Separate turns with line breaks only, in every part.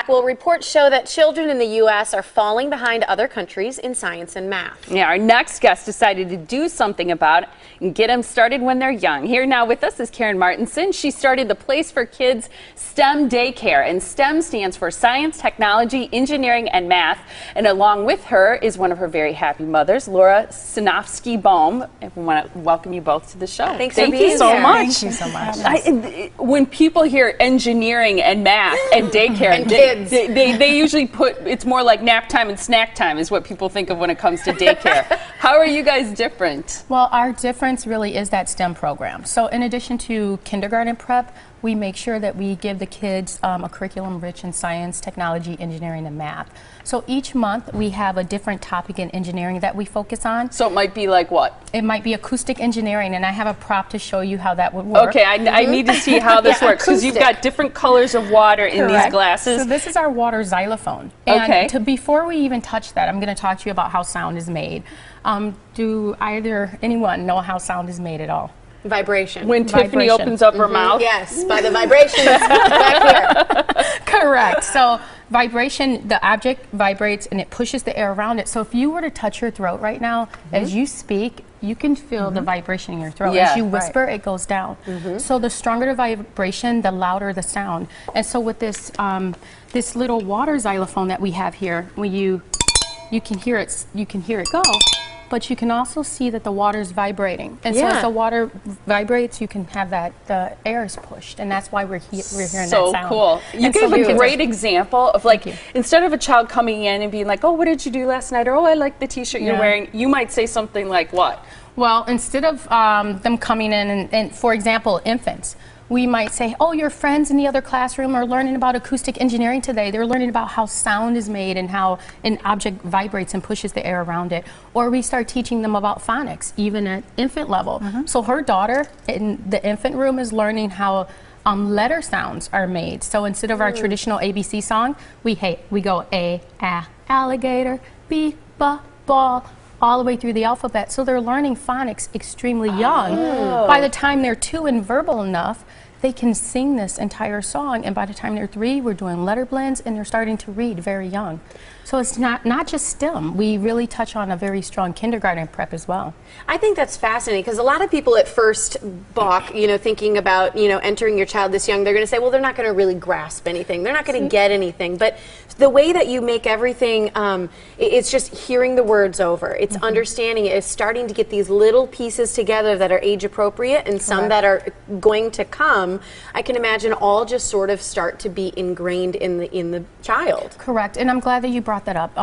Well, reports show that children in the U.S. are falling behind other countries in science and math.
Yeah, our next guest decided to do something about it and get them started when they're young. Here now with us is Karen Martinson. She started the Place for Kids STEM Daycare, and STEM stands for Science, Technology, Engineering, and Math. And along with her is one of her very happy mothers, Laura Sinofsky Bohm. And we want to welcome you both to the show.
Thank
you so much.
Thank you so much.
When people hear engineering and math and daycare,
and kids,
they usually put, it's more like nap time and snack time is what people think of when it comes to daycare. How are you guys different?
Well, our difference really is that STEM program. So in addition to kindergarten prep, we make sure that we give the kids a curriculum rich in science, technology, engineering, and math. So each month we have a different topic in engineering that we focus on.
So it might be like what?
It might be acoustic engineering, and I have a prop to show you how that would work.
Okay, I need to see how this works, because you've got different colors of water in these glasses.
So this is our water xylophone. And before we even touch that, I'm going to talk to you about how sound is made. Do anyone know how sound is made at all?
Vibration.
When Tiffany opens up her mouth?
Yes, by the vibrations back here.
Correct. So vibration, the object vibrates and it pushes the air around it. So if you were to touch your throat right now, as you speak, you can feel the vibration in your throat. As you whisper, it goes down. So the stronger the vibration, the louder the sound. And so with this this little water xylophone that we have here, when you can hear it go. But you can also see that the water is vibrating. And so as the water vibrates, you can have the air is pushed. And that's why we're hearing that sound.
So cool. You gave a great example of, like, instead of a child coming in and being like, oh, what did you do last night? Or, oh, I like the t-shirt you're wearing. You might say something like what?
Well, instead of them coming in and, for example, infants, we might say, oh, your friends in the other classroom are learning about acoustic engineering today. They're learning about how sound is made and how an object vibrates and pushes the air around it. Or we start teaching them about phonics, even at infant level. So her daughter in the infant room is learning how letter sounds are made. So instead of our traditional ABC song, we go A, alligator, B, ball, all the way through the alphabet. So they're learning phonics extremely young. By the time they're 2 and verbal enough, they can sing this entire song, and by the time they're 3, we're doing letter blends and they're starting to read very young. So it's not just STEM. We really touch on a very strong kindergarten prep as well.
I think that's fascinating, because a lot of people at first balk, thinking about, entering your child this young. They're going to say, well, they're not going to really grasp anything. They're not going to get anything. But the way that you make everything, it's just hearing the words over. It's understanding it. It's starting to get these little pieces together that are age appropriate and some that are going to come. I can imagine all just sort of start to be ingrained in the child.
Correct. And I'm glad that you brought that up.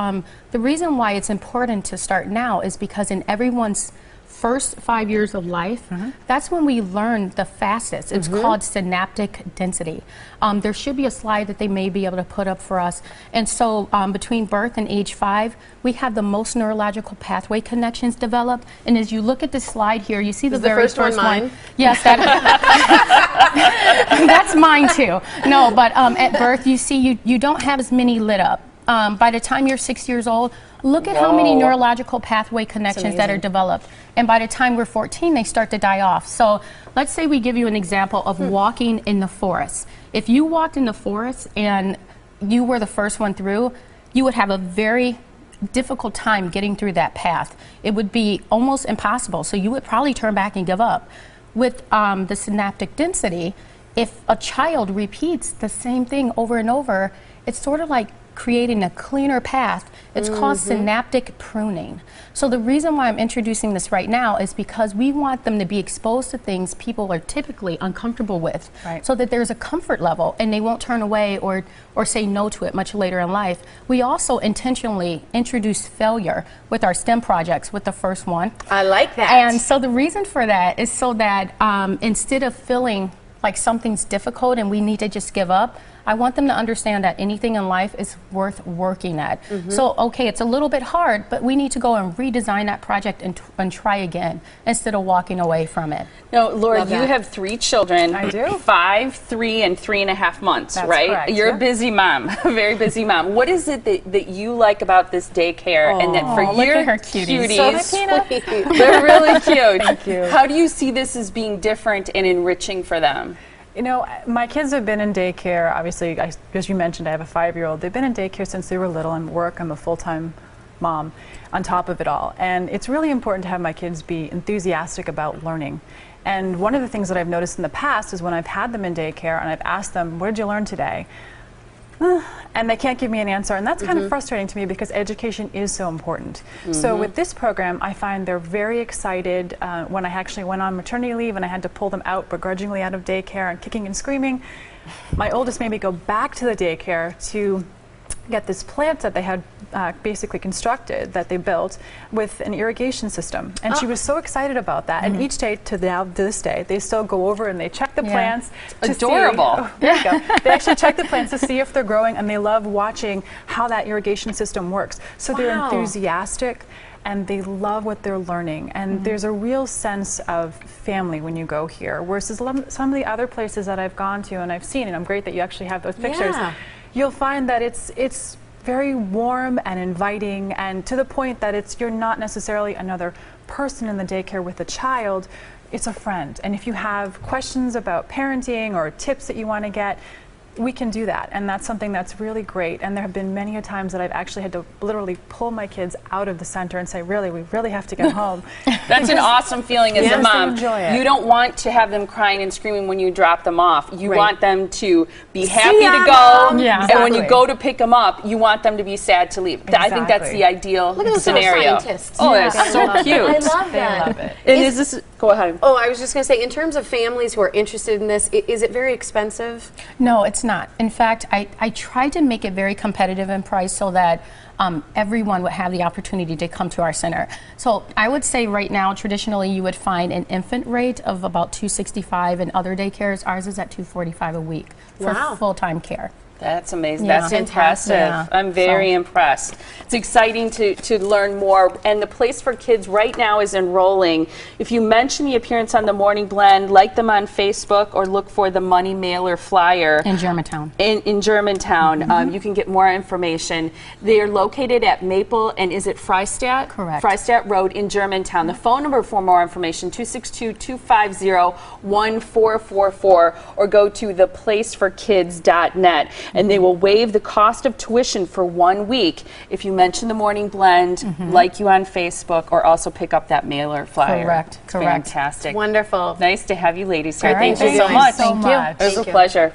The reason why it's important to start now is because in everyone's first 5 years of life, that's when we learn the fastest. It's called synaptic density. There should be a slide that they may be able to put up for us. And so between birth and age 5, we have the most neurological pathway connections developed. And as you look at this slide here, you see the very first one. Mine? Yes, that's mine too. No, but at birth, you see you don't have as many lit up. By the time you're 6 years old, look at how many neurological pathway connections that are developed. And by the time we're 14, they start to die off. So let's say we give you an example of walking in the forest. If you walked in the forest and you were the first one through, you would have a very difficult time getting through that path. It would be almost impossible. So you would probably turn back and give up. With the synaptic density, if a child repeats the same thing over and over, it's sort of like creating a cleaner path. It's called synaptic pruning. So the reason why I'm introducing this right now is because we want them to be exposed to things people are typically uncomfortable with, so that there's a comfort level and they won't turn away or say no to it much later in life. We also intentionally introduce failure with our STEM projects with the first one.
I like that.
And so the reason for that is so that instead of feeling like something's difficult and we need to just give up, I want them to understand that anything in life is worth working at. So, okay, it's a little bit hard, but we need to go and redesign that project and try again instead of walking away from it.
Now, Laura, you have 3 children. I do. 5, 3, and 3.5 months,
That's
right?
Correct,
You're a busy mom, a very busy mom. What is it that you like about this daycare and that for your cuties,
Sweet.
they're really cute.
Thank you.
How do you see this as being different and enriching for them?
You know, my kids have been in daycare, obviously, as you mentioned, I have a 5-year-old. They've been in daycare since they were little and work. I'm a full-time mom on top of it all. And it's really important to have my kids be enthusiastic about learning. And one of the things that I've noticed in the past is when I've had them in daycare and I've asked them, what did you learn today? And they can't give me an answer, and that's kind of frustrating to me because education is so important. So with this program, I find they're very excited. When I actually went on maternity leave and I had to pull them out begrudgingly out of daycare and kicking and screaming, my oldest made me go back to the daycare to get this plant that they had basically constructed, that they built with an irrigation system. And she was so excited about that. And each day to this day, they still go over and they check the plants.
Adorable.
There you go. They actually check the plants to see if they're growing, and they love watching how that irrigation system works. So they're enthusiastic and they love what they're learning. And there's a real sense of family when you go here. Versus some of the other places that I've gone to and I've seen, and I'm great that you actually have those pictures. You'll find that it's very warm and inviting, and to the point that you're not necessarily another person in the daycare with a child, it's a friend. And if you have questions about parenting or tips that you want to get, we can do that, and that's something that's really great. And there have been many a times that I've actually had to literally pull my kids out of the center and say, really, we really have to get home.
That's an awesome feeling as a mom.
Enjoy it.
You don't want to have them crying and screaming when you drop them off. You want them to be happy to go, and when you go to pick them up, you want them to be sad to leave. I think that's the ideal scenario.
Scientists.
Oh, it's so cute.
I love that.
Love it.
And is this, go ahead.
Oh, I was just going to say, in terms of families who are interested in this, is it very expensive?
No, it's not. In fact, I try to make it very competitive in price so that everyone would have the opportunity to come to our center. So I would say right now, traditionally, you would find an infant rate of about $265 in other daycares. Ours is at $245 a week for full-time care.
That's amazing. That's impressive.
Yeah.
I'm very impressed. It's exciting to learn more. And the Place for Kids right now is enrolling. If you mention the appearance on the Morning Blend, like them on Facebook, or look for the Money Mailer flyer.
In Germantown.
In Germantown. You can get more information. They are located at Maple, and is it Freistadt?
Correct.
Freistadt Road in Germantown. The phone number for more information, 262-250-1444, or go to theplaceforkids.net. And they will waive the cost of tuition for 1 week if you mention the Morning Blend, like you on Facebook, or also pick up that mailer flyer.
Correct.
It's fantastic.
Wonderful.
Nice to have you ladies here.
All right.
Thank you so much.
Thank you.
It was a pleasure.